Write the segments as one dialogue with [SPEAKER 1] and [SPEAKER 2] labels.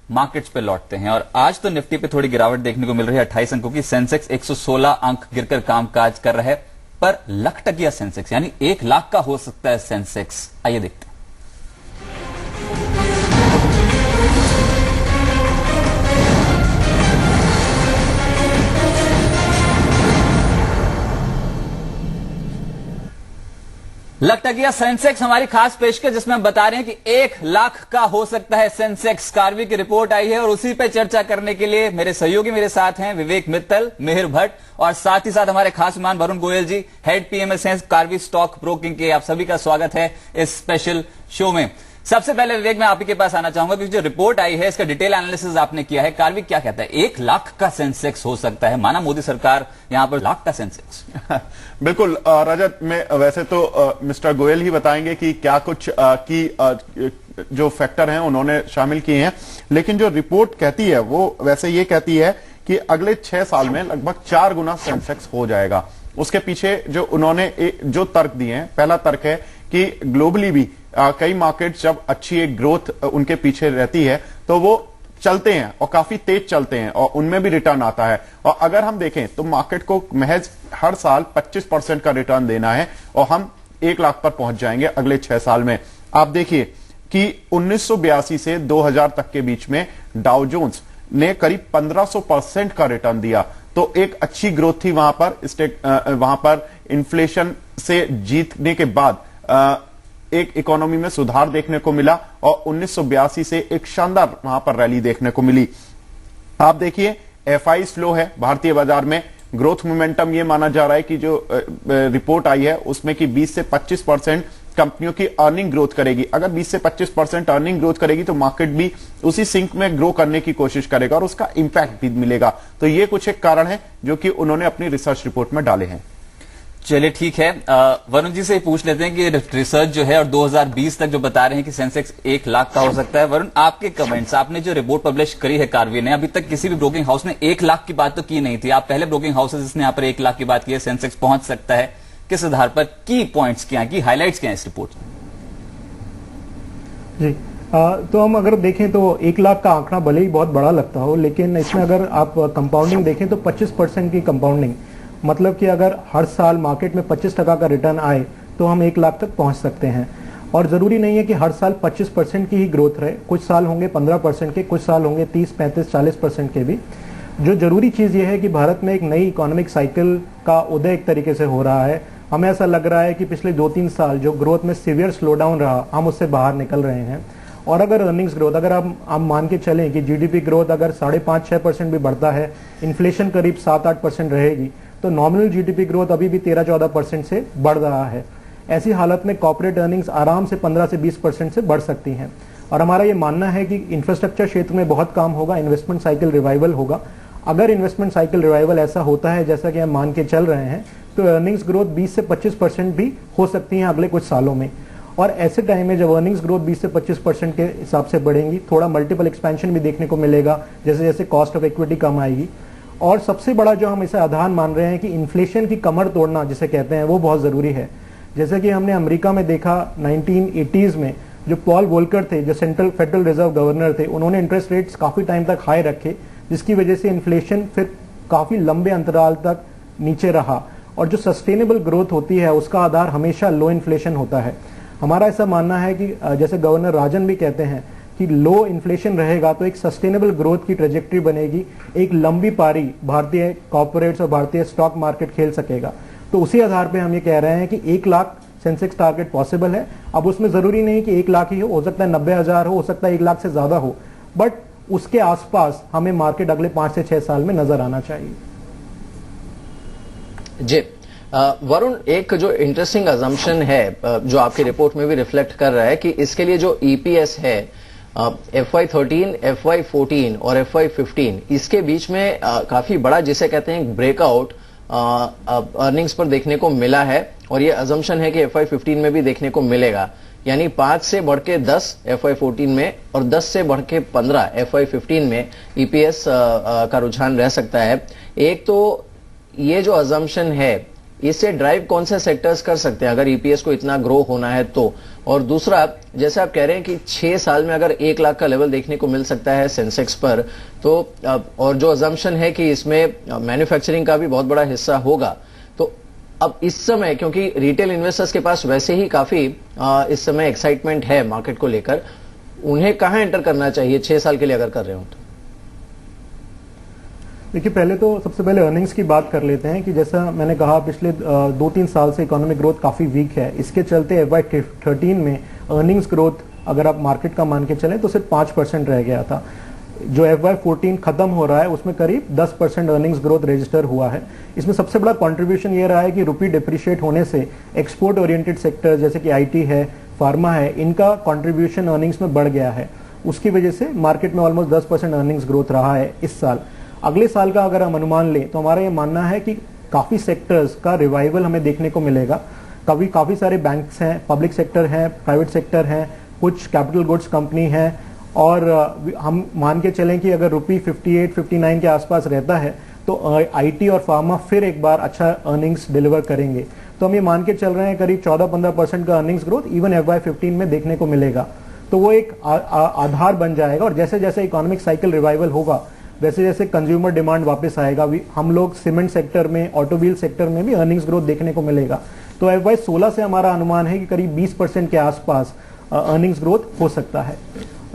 [SPEAKER 1] Markets पे लौटते हैं और आज तो निफ्टी पे थोड़ी गिरावट देखने को मिल रही है। 28 अंकों की सेंसेक्स 116 अंक गिरकर कामकाज कर रहा है, पर लाख टकिया सेंसेक्स यानी 1 लाख का हो सकता है सेंसेक्स। आइए देखते हैं। लाख टकिया सेंसेक्स हमारी खास पेशकश, जिसमें हम बता रहे हैं कि 1 लाख का हो सकता है सेंसेक्स। कार्वी की रिपोर्ट आई है और उसी पे चर्चा करने के लिए मेरे सहयोगी मेरे साथ हैं, विवेक मित्तल, मिहिर भट्ट और साथ ही साथ हमारे खास मेहमान वरुण गोयल जी, हेड पीएमएस हैं कार्वी स्टॉक ब्रोकिंग के। आप सभी का स्वागत है इस स्पेशल शो में। सबसे पहले विवेक, मैं आप ही के पास आना चाहूंगा क्योंकि जो रिपोर्ट आई है इसका डिटेल एनालिसिस आपने किया है। कार्वी क्या कहता है, 1 लाख का सेंसेक्स हो सकता है? माना मोदी सरकार यहां पर लाख का सेंसेक्स।
[SPEAKER 2] बिल्कुल रजत, में वैसे तो मिस्टर गोयल ही बताएंगे कि क्या कुछ जो फैक्टर हैं उन्होंने शामिल किए हैं, लेकिन जो रिपोर्ट कहती है वो वैसे ये कहती है कि अगले 6 साल में लगभग 4 गुना सेंसेक्स हो जाएगा। उसके पीछे जो उन्होंने जो तर्क दिए हैं, पहला तर्क है कि ग्लोबली भी कई मार्केट जब अच्छी एक ग्रोथ उनके पीछे रहती है तो वो चलते हैं और काफी तेज चलते हैं और उनमें भी रिटर्न आता है। और अगर हम देखें तो मार्केट को महज हर साल 25% का रिटर्न देना है और हम 1 लाख पर पहुंच जाएंगे अगले 6 साल में। आप देखिए कि 1982 से 2000 तक के बीच में डाउ जोन्स ने करीब 1500% का रिटर्न दिया, तो एक अच्छी ग्रोथ थी वहां पर इन्फ्लेशन से जीतने के बाद एक इकोनॉमी में सुधार देखने को मिला और 1982 से एक शानदार वहां पर रैली देखने को मिली। आप देखिए एफआई स्लो है भारतीय बाजार में। ग्रोथ मोमेंटम ये माना जा रहा है कि जो रिपोर्ट आई है उसमें कि 20 से 25% कंपनियों की अर्निंग ग्रोथ करेगी। अगर 20 से 25% अर्निंग ग्रोथ करेगी तो मार्केट भी उसी सिंक में ग्रो करने की कोशिश करेगा और उसका इंपैक्ट भी मिलेगा। तो ये कुछ एक कारण है जो कि उन्होंने अपनी रिसर्च रिपोर्ट में डाले हैं।
[SPEAKER 1] चलिए ठीक है, वरुण जी से ही पूछ लेते हैं कि रिसर्च जो है और 2020 तक जो बता रहे हैं कि सेंसेक्स 1 लाख का हो सकता है। वरुण, आपके कमेंट्स, आपने जो रिपोर्ट पब्लिश करी है कार्वी ने, अभी तक किसी भी ब्रोकिंग हाउस ने 1 लाख की बात तो की नहीं थी। आप पहले ब्रोकिंग हाउस है जिसने यहाँ पर 1 लाख की बात की है, सेंसेक्स पहुंच सकता है। किस आधार पर, की पॉइंट्स क्या है, की हाईलाइट्स क्या है इस रिपोर्ट
[SPEAKER 3] जी? तो हम अगर देखें तो 1 लाख का आंकड़ा भले ही बहुत बड़ा लगता हो, लेकिन इसमें अगर आप कंपाउंडिंग देखें तो 25% की कंपाउंडिंग, मतलब कि अगर हर साल मार्केट में 25% का रिटर्न आए तो हम 1 लाख तक पहुंच सकते हैं। और जरूरी नहीं है कि हर साल 25% की ही ग्रोथ रहे, कुछ साल होंगे 15% के, कुछ साल होंगे 30, 35, 40% के भी। जो जरूरी चीज ये है कि भारत में एक नई इकोनॉमिक साइकिल का उदय एक तरीके से हो रहा है। हमें ऐसा लग रहा है कि पिछले 2-3 साल जो ग्रोथ में सीवियर स्लो डाउन रहा, हम उससे बाहर निकल रहे हैं। और अगर अर्निंग्स ग्रोथ, अगर आप मान के चलें कि जीडीपी ग्रोथ अगर 5.5-6% भी बढ़ता है, इन्फ्लेशन करीब 7-8% रहेगी, तो नॉमिनल जीडीपी ग्रोथ अभी भी 13-14% से बढ़ रहा है। ऐसी हालत में कॉर्पोरेट अर्निंग्स आराम से 15 से 20% से बढ़ सकती हैं। और हमारा ये मानना है कि इंफ्रास्ट्रक्चर क्षेत्र में बहुत काम होगा, इन्वेस्टमेंट साइकिल रिवाइवल होगा। अगर इन्वेस्टमेंट साइकिल रिवाइवल ऐसा होता है जैसा कि हम मान के चल रहे हैं, तो अर्निंग्स ग्रोथ 20 से 25% भी हो सकती है अगले कुछ सालों में। और ऐसे टाइम में जब अर्निंग्स ग्रोथ 20 से 25% के हिसाब से बढ़ेंगी, थोड़ा मल्टीपल एक्सपेंशन भी देखने को मिलेगा, जैसे जैसे कॉस्ट ऑफ इक्विटी कम आएगी। और सबसे बड़ा जो हम इसे आधार मान रहे हैं कि इन्फ्लेशन की कमर तोड़ना जिसे कहते हैं, वो बहुत जरूरी है। जैसे कि हमने अमेरिका में देखा 1980s में, जो पॉल वोल्कर थे, जो सेंट्रल फेडरल रिजर्व गवर्नर थे, उन्होंने इंटरेस्ट रेट्स काफी टाइम तक हाई रखे, जिसकी वजह से इन्फ्लेशन फिर काफी लंबे अंतराल तक नीचे रहा। और जो सस्टेनेबल ग्रोथ होती है उसका आधार हमेशा लो इन्फ्लेशन होता है। हमारा ऐसा मानना है कि जैसे गवर्नर राजन भी कहते हैं कि लो इन्फ्लेशन रहेगा तो एक सस्टेनेबल ग्रोथ की ट्रेजेक्टरी बनेगी, एक लंबी पारी भारतीय कॉर्पोरेट्स और भारतीय स्टॉक मार्केट खेल सकेगा। तो उसी आधार पे हम ये कह रहे हैं कि 1 लाख सेंसेक्स टारगेट पॉसिबल है। अब उसमें जरूरी नहीं कि 1 लाख ही हो सकता है 90,000 हो सकता है 1 लाख से ज्यादा हो, बट उसके आसपास हमें मार्केट अगले 5 से 6 साल में नजर आना चाहिए।
[SPEAKER 4] जी वरुण, एक जो इंटरेस्टिंग अजम्पशन है जो आपकी रिपोर्ट में भी रिफ्लेक्ट कर रहा है कि इसके लिए जो ईपीएस है FY13, FY14 और FY15, इसके बीच में काफी बड़ा जिसे कहते हैं ब्रेकआउट अर्निंग्स पर देखने को मिला है। और ये अजम्पशन है कि FY15 में भी देखने को मिलेगा, यानी 5 से बढ़ के 10 FY14 में और 10 से बढ़ के 15 FY15 में ईपीएस का रुझान रह सकता है। एक तो ये जो अजम्पशन है इससे ड्राइव कौन से सेक्टर्स कर सकते हैं अगर ईपीएस को इतना ग्रो होना है तो? और दूसरा, जैसे आप कह रहे हैं कि 6 साल में अगर 1 लाख का लेवल देखने को मिल सकता है सेंसेक्स पर, तो और जो अजम्पशन है कि इसमें मैन्युफैक्चरिंग का भी बहुत बड़ा हिस्सा होगा, तो अब इस समय क्योंकि रिटेल इन्वेस्टर्स के पास वैसे ही काफी इस समय एक्साइटमेंट है मार्केट को लेकर, उन्हें कहां एंटर करना चाहिए 6 साल के लिए अगर कर रहे हो तो?
[SPEAKER 3] देखिए, पहले तो सबसे पहले अर्निंग्स की बात कर लेते हैं कि जैसा मैंने कहा पिछले 2-3 साल से इकोनॉमिक ग्रोथ काफी वीक है। इसके चलते FY13 में अर्निंग्स ग्रोथ अगर आप मार्केट का मान के चलें तो सिर्फ 5% रह गया था। जो FY14 खत्म हो रहा है उसमें करीब 10% अर्निंग्स ग्रोथ रजिस्टर हुआ है। इसमें सबसे बड़ा कंट्रीब्यूशन ये रहा है कि रुपी डिप्रिशिएट होने से एक्सपोर्ट ओरिएंटेड सेक्टर जैसे कि IT है, फार्मा है, इनका कंट्रीब्यूशन अर्निंग्स में बढ़ गया है। उसकी वजह से मार्केट में ऑलमोस्ट 10% अर्निंग्स ग्रोथ रहा है इस साल। अगले साल का अगर हम अनुमान लें तो हमारा ये मानना है कि काफी सेक्टर्स का रिवाइवल हमें देखने को मिलेगा। काफी सारे बैंक्स हैं, पब्लिक सेक्टर हैं, प्राइवेट सेक्टर हैं, कुछ कैपिटल गुड्स कंपनी हैं, और हम मान के चलें कि अगर रुपी 58-59 के आसपास रहता है तो IT और फार्मा फिर एक बार अच्छा अर्निंग्स डिलीवर करेंगे। तो हम ये मान के चल रहे हैं करीब 14-15% का अर्निंग्स ग्रोथ इवन FY15 में देखने को मिलेगा। तो वो एक आधार बन जाएगा, और जैसे जैसे इकोनॉमिक साइकिल रिवाइवल होगा वैसे जैसे कंज्यूमर डिमांड वापस आएगा, हम लोग सीमेंट सेक्टर में, ऑटोमोबाइल सेक्टर में भी अर्निंग्स ग्रोथ देखने को मिलेगा। तो FY16 से हमारा अनुमान है कि करीब 20% के आसपास अर्निंग्स ग्रोथ हो सकता है।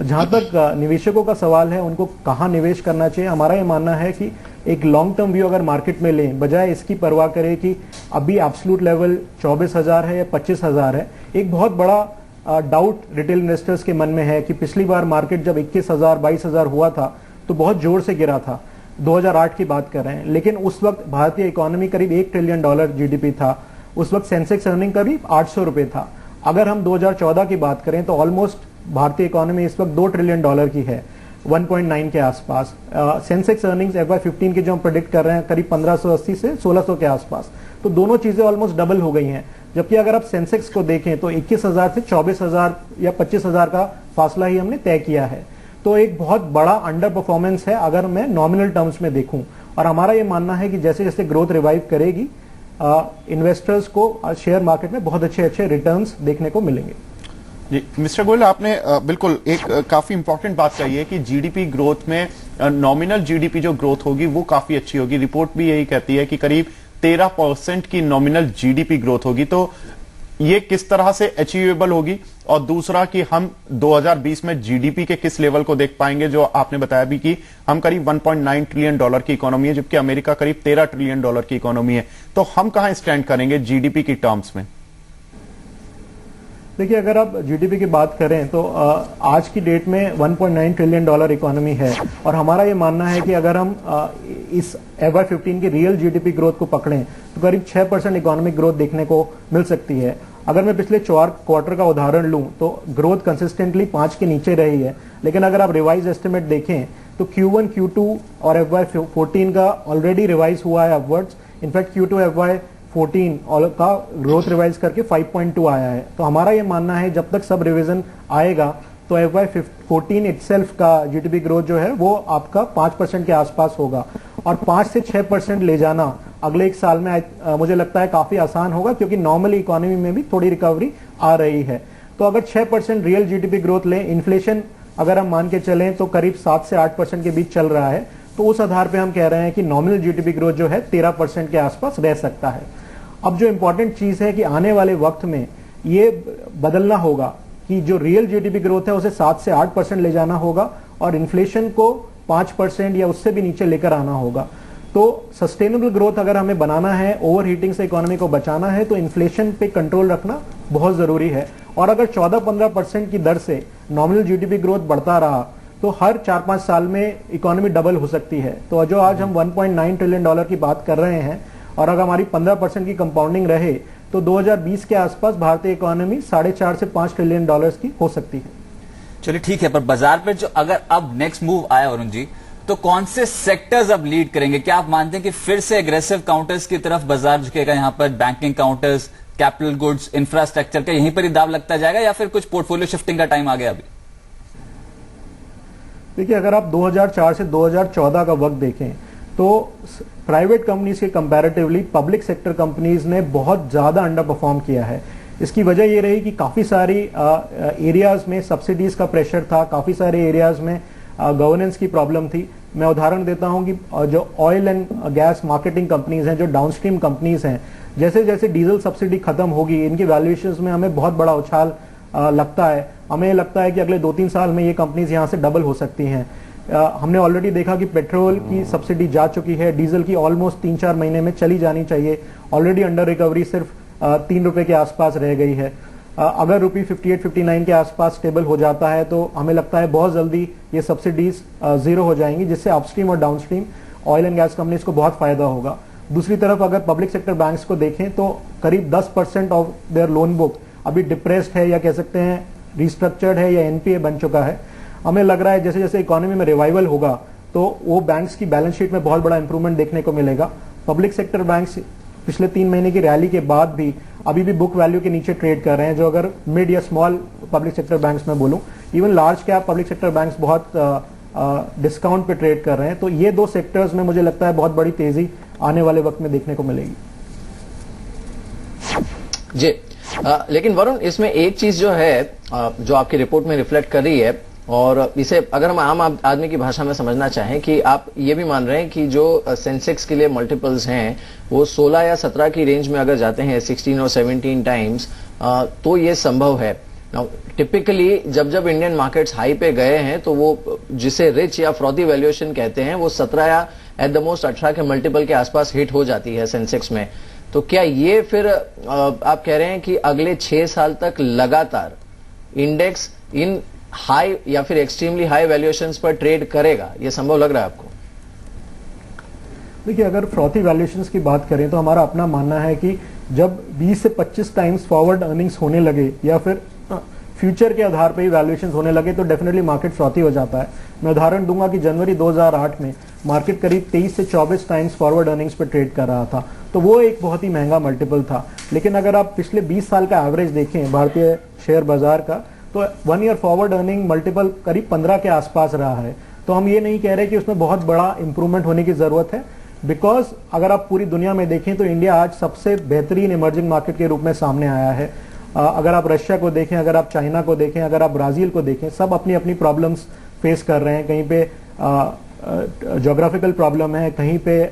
[SPEAKER 3] जहां तक निवेशकों का सवाल है, उनको कहां निवेश करना चाहिए, हमारा ये मानना है कि एक लॉन्ग टर्म व्यू अगर मार्केट में लें, बजाय इसकी परवाह करें कि अभी एब्सोल्यूट लेवल 24,000 है या 25,000 है। एक बहुत बड़ा डाउट रिटेल इन्वेस्टर्स के मन में है कि पिछली बार मार्केट जब 21,000 22,000 हुआ था तो बहुत जोर से गिरा था। 2008 की बात कर रहे हैं, लेकिन उस वक्त भारतीय इकोनॉमी करीब $1 ट्रिलियन GDP था। उस वक्त सेंसेक्स अर्निंग करीब 800 रुपए था। अगर हम 2014 की बात करें तो ऑलमोस्ट भारतीय इकोनॉमी इस वक्त $2 ट्रिलियन की है, 1.9 के आसपास। सेंसेक्स अर्निंग्स FY15 की जो हम प्रेडिक्ट कर रहे हैं करीब 1580 से 1600 के आसपास। तो दोनों चीजें ऑलमोस्ट डबल हो गई हैं। जबकि अगर आप सेंसेक्स को देखें तो 21,000 से 24,000 या 25,000 का फासला ही हमने तय किया है। तो एक बहुत बड़ा अंडर परफॉर्मेंस है अगर मैं नॉमिनल टर्म्स में देखूं। और हमारा ये मानना है कि जैसे जैसे ग्रोथ रिवाइव करेगी, इन्वेस्टर्स को शेयर मार्केट में बहुत अच्छे अच्छे रिटर्न्स देखने को मिलेंगे।
[SPEAKER 2] जी मिस्टर गोयल, आपने बिल्कुल एक काफी इंपॉर्टेंट बात कही है कि जीडीपी ग्रोथ में नॉमिनल जीडीपी जो ग्रोथ होगी वो काफी अच्छी होगी। रिपोर्ट भी यही कहती है कि करीब 13% की नॉमिनल जीडीपी ग्रोथ होगी। तो ये किस तरह से अचीवेबल होगी, और दूसरा कि हम 2020 में जीडीपी के किस लेवल को देख पाएंगे, जो आपने बताया भी कि हम करीब $1.9 ट्रिलियन की इकोनॉमी है, जबकि अमेरिका करीब $13 ट्रिलियन की इकोनॉमी है। तो हम कहां स्टैंड करेंगे जीडीपी की टर्म्स में?
[SPEAKER 3] देखिए, अगर आप जीडीपी की बात करें तो आज की डेट में $1.9 ट्रिलियन इकोनॉमी है, और हमारा ये मानना है कि अगर हम इस FY15 की रियल जीडीपी ग्रोथ को पकड़ें तो करीब 6% इकोनॉमिक ग्रोथ देखने को मिल सकती है। अगर मैं पिछले 4 क्वार्टर का उदाहरण लूं तो ग्रोथ कंसिस्टेंटली 5 के नीचे रही है, लेकिन अगर आप रिवाइज एस्टिमेट देखें तो Q1, Q2 और FY14 का ऑलरेडी रिवाइज हुआ है अपवर्ड्स। इनफैक्ट Q2 FY14 का ग्रोथ रिवाइज करके 5.2 आया है। तो हमारा ये मानना है जब तक सब रिवीजन आएगा तो FY14 इटसेल्फ का जीडीपी ग्रोथ जो है वो आपका 5% के आसपास होगा, और 5 से 6% ले जाना अगले एक साल में मुझे लगता है काफी आसान होगा, क्योंकि नॉर्मली इकोनॉमी में भी थोड़ी रिकवरी आ रही है। तो अगर 6% रियल जीडीपी ग्रोथ लें, इन्फ्लेशन अगर हम मान के चलें तो करीब 7 से 8% के बीच चल रहा है, तो उस आधार पे हम कह रहे हैं कि नॉमिनल जीडीपी ग्रोथ जो है 13% के आसपास रह सकता है। अब जो इंपॉर्टेंट चीज है कि आने वाले वक्त में ये बदलना होगा कि जो रियल जीडीपी ग्रोथ है उसे 7 से 8% ले जाना होगा, और इन्फ्लेशन को 5% या उससे भी नीचे लेकर आना होगा। तो सस्टेनेबल ग्रोथ अगर हमें बनाना है, ओवर हीटिंग से इकोनॉमी को बचाना है, तो इन्फ्लेशन पे कंट्रोल रखना बहुत जरूरी है। और अगर 14-15% की दर से नॉमिनल जीडीपी ग्रोथ बढ़ता रहा तो हर 4-5 साल में इकोनॉमी डबल हो सकती है। तो जो आज हम $1.9 ट्रिलियन की बात कर रहे हैं, और अगर हमारी 15% की कंपाउंडिंग रहे तो 2020 के आसपास भारतीय इकोनॉमी 4.5 से $5 ट्रिलियन की हो सकती है।
[SPEAKER 1] चलिए ठीक है, पर बाजार पे जो अगर अब नेक्स्ट मूव आया वरुण जी, तो कौन से सेक्टर्स अब लीड करेंगे? क्या आप मानते हैं कि फिर से एग्रेसिव काउंटर्स की तरफ बाजार झुकेगा? यहां पर banking counters, capital goods, infrastructure का यहीं पर ही दाव लगता जाएगा, या फिर कुछ पोर्टफोलियो शिफ्टिंग का टाइम आ गया अभी?
[SPEAKER 3] देखिए, अगर आप 2004 से 2014 का वक्त देखें तो प्राइवेट कंपनीज के कंपैरेटिवली पब्लिक सेक्टर कंपनीज ने बहुत ज्यादा अंडर परफॉर्म किया है। इसकी वजह ये रही कि काफी सारी एरियाज में सब्सिडीज का प्रेशर था, काफी सारे एरियाज में गवर्नेंस की प्रॉब्लम थी। मैं उदाहरण देता हूं कि जो oil and gas marketing companies हैं, जो डाउनस्ट्रीम कंपनीज हैं, जैसे जैसे डीजल सब्सिडी खत्म होगी, इनके वैल्यूएशंस में हमें बहुत बड़ा उछाल लगता है। हमें लगता है कि अगले 2-3 साल में ये कंपनीज यहां से डबल हो सकती हैं। हमने ऑलरेडी देखा कि पेट्रोल की सब्सिडी जा चुकी है, डीजल की ऑलमोस्ट 3-4 महीने में चली जानी चाहिए, ऑलरेडी अंडर रिकवरी सिर्फ 3 रुपए के आसपास रह गई है। अगर रुपी 58-59 के आसपास स्टेबल हो जाता है तो हमें लगता है बहुत जल्दी ये सब्सिडीज जीरो हो जाएंगी, जिससे अपस्ट्रीम और downstream oil and gas companies को बहुत फायदा होगा। दूसरी तरफ अगर पब्लिक सेक्टर बैंक्स को देखें तो करीब 10% ऑफ देयर लोन बुक अभी डिप्रेस्ड है, या कह सकते हैं रिस्ट्रक्चर्ड है, या एनपीए बन चुका है। हमें लग रहा है जैसे जैसे इकोनॉमी में रिवाइवल होगा तो वो बैंक्स की बैलेंस शीट में बहुत बड़ा इंप्रूवमेंट देखने को मिलेगा। पब्लिक सेक्टर बैंक्स पिछले 3 महीने की रैली के बाद भी अभी भी बुक वैल्यू के नीचे ट्रेड कर रहे हैं, जो अगर मिड या स्मॉल पब्लिक सेक्टर बैंक्स में बोलूं, even large cap public sector banks बहुत डिस्काउंट पे ट्रेड कर रहे हैं। तो ये 2 सेक्टर्स में मुझे लगता है बहुत बड़ी तेजी आने वाले वक्त में देखने को मिलेगी।
[SPEAKER 4] जी लेकिन वरुण, इसमें एक चीज जो है जो आपकी रिपोर्ट में रिफ्लेक्ट कर रही है, और इसे अगर हम आम आदमी की भाषा में समझना चाहें कि आप ये भी मान रहे हैं कि जो सेंसेक्स के लिए मल्टीपल्स हैं वो 16 या 17 की रेंज में अगर जाते हैं 16 और 17 टाइम्स, तो ये संभव है। टिपिकली जब जब इंडियन मार्केट्स हाई पे गए हैं तो वो जिसे रिच या फ्रॉदी वैल्यूएशन कहते हैं वो 17 या एट द मोस्ट 18 के मल्टीपल के आसपास हिट हो जाती है सेंसेक्स में। तो क्या ये फिर आप कह रहे हैं कि अगले 6 साल तक लगातार इंडेक्स इन हाई या फिर एक्सट्रीमली हाई वैल्यूएशंस पर ट्रेड करेगा? ये संभव लग रहा है आपको?
[SPEAKER 3] देखिए, अगर फ्रॉथी वैल्यूएशंस की बात करें तो हमारा अपना मानना है कि जब 20 से 25 टाइम्स फॉरवर्ड अर्निंग्स होने लगे या फिर फ्यूचर के आधार पर ही वैल्यूएशंस होने लगे तो डेफिनेटली मार्केट फ्रॉथी हो जाता है। मैं उदाहरण दूंगा कि जनवरी 2008 में मार्केट करीब 23 से 24 टाइम्स फॉरवर्ड अर्निंग्स पर ट्रेड कर रहा था, तो वो एक बहुत ही महंगा मल्टीपल था। लेकिन अगर आप पिछले 20 साल का एवरेज देखें भारतीय शेयर बाजार का, तो 1 ईयर फॉरवर्ड अर्निंग मल्टीपल करीब 15 के आसपास रहा है। तो हम ये नहीं कह रहे कि उसमें बहुत बड़ा इंप्रूवमेंट होने की जरूरत है, बिकॉज अगर आप पूरी दुनिया में देखें तो इंडिया आज सबसे बेहतरीन इमर्जिंग मार्केट के रूप में सामने आया है। अगर आप रशिया को देखें, अगर आप चाइना को देखें, अगर आप ब्राजील को देखें, सब अपनी अपनी प्रॉब्लम्स फेस कर रहे हैं। कहीं पे ज्योग्राफिकल प्रॉब्लम है, कहीं पे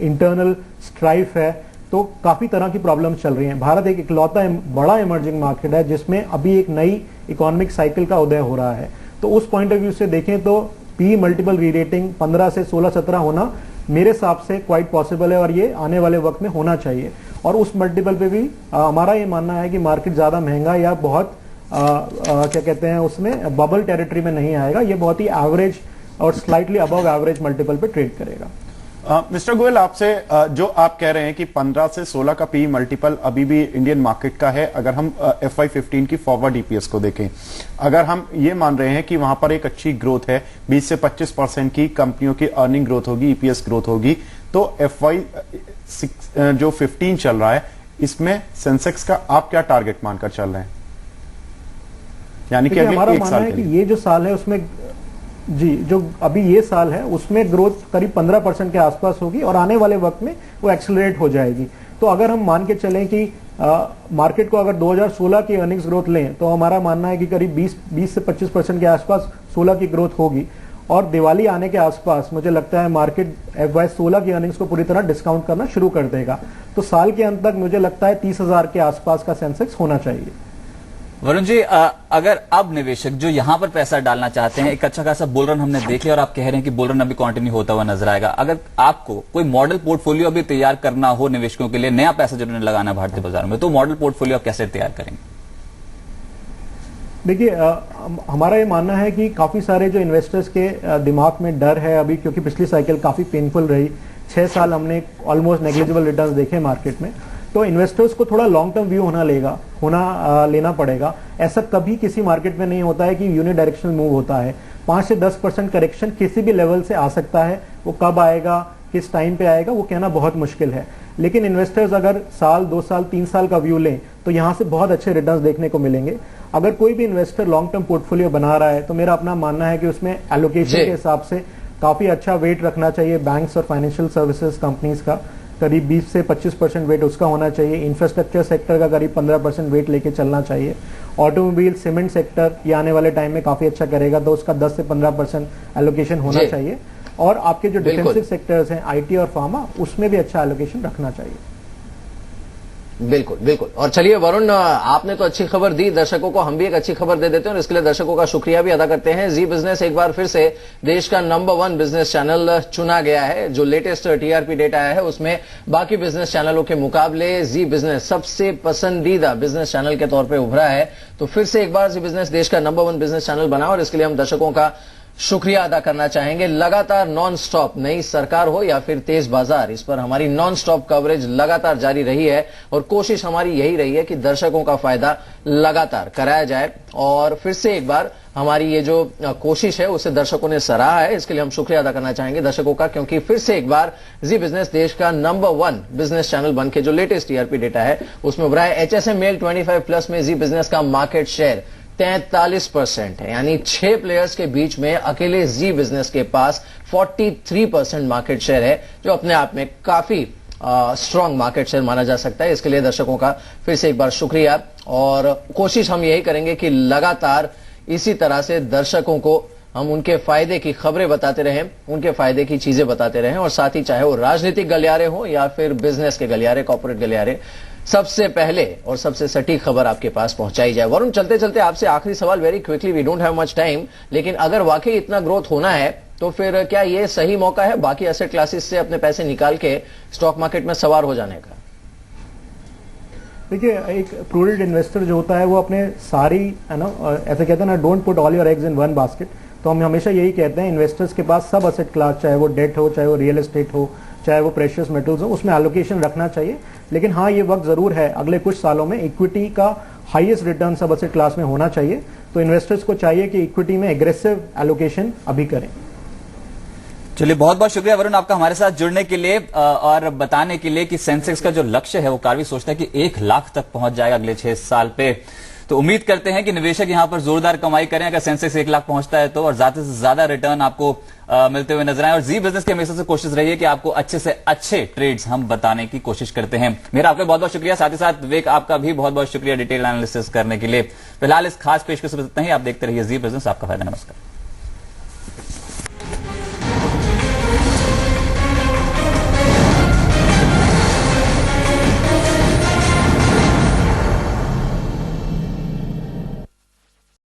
[SPEAKER 3] इंटरनल स्ट्राइफ है, तो काफी तरह की प्रॉब्लम्स चल रही हैं। भारत एक इकलौता बड़ा इमर्जिंग मार्केट है जिसमें अभी एक नई इकोनॉमिक साइकिल का उदय हो रहा है। तो उस पॉइंट ऑफ व्यू से देखें तो पी मल्टीपल री रेटिंग 15 से 16-17 होना मेरे हिसाब से क्वाइट पॉसिबल है, और ये आने वाले वक्त में होना चाहिए। और उस मल्टीपल पे भी हमारा ये मानना है कि मार्केट ज्यादा महंगा या बहुत क्या कहते हैं उसमें बबल टेरिटरी में नहीं आएगा। ये बहुत ही एवरेज और स्लाइटली अबव एवरेज मल्टीपल पे ट्रेड करेगा।
[SPEAKER 2] मिस्टर गोयल, आपसे जो आप कह रहे हैं कि 15 से 16 का पी मल्टीपल अभी भी इंडियन मार्केट का है, अगर हम FY15 की फॉरवर्ड ईपीएस को देखें, अगर हम ये मान रहे हैं कि वहां पर एक अच्छी ग्रोथ है, 20 से 25% की कंपनियों की अर्निंग ग्रोथ होगी, ईपीएस ग्रोथ होगी, तो जो 15 चल रहा है इसमें सेंसेक्स का आप क्या टारगेट मानकर चल रहे हैं? यानी कि
[SPEAKER 3] हमारा
[SPEAKER 2] एक
[SPEAKER 3] मानना
[SPEAKER 2] साल
[SPEAKER 3] है कि ये जो साल है उसमें जो अभी ये साल है उसमें ग्रोथ करीब 15% के आसपास होगी और आने वाले वक्त में वो एक्सेलरेट हो जाएगी। तो अगर हम मान के चलें कि मार्केट को अगर 2016 की अर्निंग्स ग्रोथ लें तो हमारा मानना है कि करीब 20 से 25% के आसपास 16 की ग्रोथ होगी, और दिवाली आने के आसपास मुझे लगता है मार्केट FY16 की अर्निंग्स को पूरी तरह डिस्काउंट करना शुरू कर देगा। तो साल के अंत तक मुझे लगता है 30,000 के आसपास का सेंसेक्स होना चाहिए।
[SPEAKER 1] वरुण जी, अगर अब निवेशक जो यहां पर पैसा डालना चाहते हैं, एक अच्छा खासा बुल रन हमने देख लिया और आप कह रहे हैं कि बुल रन अभी कंटिन्यू होता हुआ नजर आएगा, अगर आपको कोई मॉडल पोर्टफोलियो अभी तैयार करना हो निवेशकों के लिए, नया पैसा जिन्होंने लगाना भारतीय बाजार में, तो मॉडल पोर्टफोलियो आप कैसे तैयार करेंगे?
[SPEAKER 3] देखिए, हमारा ये मानना है कि काफी सारे जो इन्वेस्टर्स के दिमाग में डर है अभी, क्योंकि पिछली साइकिल काफी पेनफुल रही, 6 साल हमने ऑलमोस्ट नेग्लिजिबल रिटर्न्स देखे मार्केट में, तो इन्वेस्टर्स को थोड़ा लॉन्ग टर्म व्यू लेना पड़ेगा। ऐसा कभी किसी मार्केट में नहीं होता है कि यूनि डायरेक्शनल मूव होता है। 5 से 10% करेक्शन किसी भी लेवल से आ सकता है, वो कब आएगा, किस टाइम पे आएगा, वो कहना बहुत मुश्किल है। लेकिन इन्वेस्टर्स अगर साल, 2 साल, 3 साल का व्यू लें तो यहां से बहुत अच्छे रिटर्न्स देखने को मिलेंगे। अगर कोई भी इन्वेस्टर लॉन्ग टर्म पोर्टफोलियो बना रहा है तो मेरा अपना मानना है कि उसमें एलोकेशन के हिसाब से काफी अच्छा वेट रखना चाहिए बैंक्स और फाइनेंशियल सर्विसेज कंपनीज का, करीब 20 से 25% वेट उसका होना चाहिए। इंफ्रास्ट्रक्चर सेक्टर का करीब 15% वेट लेके चलना चाहिए। ऑटोमोबाइल सीमेंट सेक्टर ये आने वाले टाइम में काफी अच्छा करेगा, तो उसका 10 से 15% एलोकेशन होना चाहिए। और आपके जो डिफेंसिव सेक्टर्स हैं आईटी और फार्मा, उसमें भी अच्छा एलोकेशन रखना चाहिए।
[SPEAKER 4] बिल्कुल बिल्कुल। और चलिए वरुण, आपने तो अच्छी खबर दी दर्शकों को, हम भी एक अच्छी खबर दे देते हैं और इसके लिए दर्शकों का शुक्रिया भी अदा करते हैं। जी बिजनेस एक बार फिर से देश का नंबर 1 बिजनेस चैनल चुना गया है। जो लेटेस्ट टीआरपी डेटा है उसमें बाकी बिजनेस चैनलों के मुकाबले जी बिजनेस सबसे पसंदीदा बिजनेस चैनल के तौर पर उभरा है। तो फिर से एक बार जी बिजनेस देश का नंबर 1 बिजनेस चैनल बना और इसके लिए हम दर्शकों का शुक्रिया अदा करना चाहेंगे। लगातार नॉन स्टॉप, नई सरकार हो या फिर तेज बाजार, इस पर हमारी नॉन स्टॉप कवरेज लगातार जारी रही है और कोशिश हमारी यही रही है कि दर्शकों का फायदा लगातार कराया जाए। और फिर से एक बार हमारी ये जो कोशिश है उसे दर्शकों ने सराहा है, इसके लिए हम शुक्रिया अदा करना चाहेंगे दर्शकों का, क्योंकि फिर से एक बार जी बिजनेस देश का नंबर 1 बिजनेस चैनल बन के जो लेटेस्ट टीआरपी डेटा है उसमें उभरा है। एचएसएम मेल 25+ में जी बिजनेस का मार्केट शेयर 43% है, यानी 6 प्लेयर्स के बीच में अकेले जी बिजनेस के पास 43% मार्केट शेयर है, जो अपने आप में काफी स्ट्रांग मार्केट शेयर माना जा सकता है। इसके लिए दर्शकों का फिर से एक बार शुक्रिया और कोशिश हम यही करेंगे कि लगातार इसी तरह से दर्शकों को हम उनके फायदे की खबरें बताते रहें, उनके फायदे की चीजें बताते रहें और साथ ही चाहे वो राजनीतिक गलियारे हो या फिर बिजनेस के गलियारे, कॉर्पोरेट गलियारे, सबसे पहले और सबसे सटीक खबर आपके पास पहुंचाई जाए। वरुण, चलते चलते आपसे आखिरी सवाल, very quickly, we don't have much time, लेकिन अगर वाकई इतना ग्रोथ होना है तो फिर क्या ये सही मौका है बाकी एसेट क्लासेस से अपने पैसे निकाल के स्टॉक मार्केट में सवार हो जाने का?
[SPEAKER 3] देखिए, एक प्रूडेंट इन्वेस्टर जो होता है वो अपने सारी ऐसे कहते हैं ना, don't put all your eggs in one basket. तो हम हमेशा यही कहते हैं इन्वेस्टर्स के पास सब एसेट क्लास, चाहे वो डेट हो, चाहे वो रियल एस्टेट हो, चाहे वो प्रेशियस मेटल्स हो, उसमें एलोकेशन रखना चाहिए। लेकिन हाँ, ये वक्त जरूर है, अगले कुछ सालों में इक्विटी का हाईएस्ट रिटर्न सब एसेट क्लास में होना चाहिए। तो इन्वेस्टर्स को चाहिए कि इक्विटी में एग्रेसिव एलोकेशन अभी करें।
[SPEAKER 1] चलिए, बहुत बहुत शुक्रिया वरुण आपका हमारे साथ जुड़ने के लिए और बताने के लिए कि सेंसेक्स का जो लक्ष्य है वो कार्वी सोचता है कि 1 लाख तक पहुंच जाएगा अगले 6 साल पे। तो उम्मीद करते हैं कि निवेशक यहां पर जोरदार कमाई करें अगर सेंसेक्स 1 लाख पहुंचता है तो, और ज्यादा से ज्यादा रिटर्न आपको मिलते हुए नजर आए। और जी बिजनेस की हमेशा से कोशिश रही है कि आपको अच्छे से अच्छे ट्रेड्स हम बताने की कोशिश करते हैं। मेरा आपका बहुत बहुत शुक्रिया, साथ ही साथ विवेक आपका भी बहुत बहुत शुक्रिया डिटेल एनालिसिस करने के लिए। फिलहाल इस खास पेशकश से इतना ही। आप देखते रहिए जी बिजनेस, आपका फायदा। नमस्कार।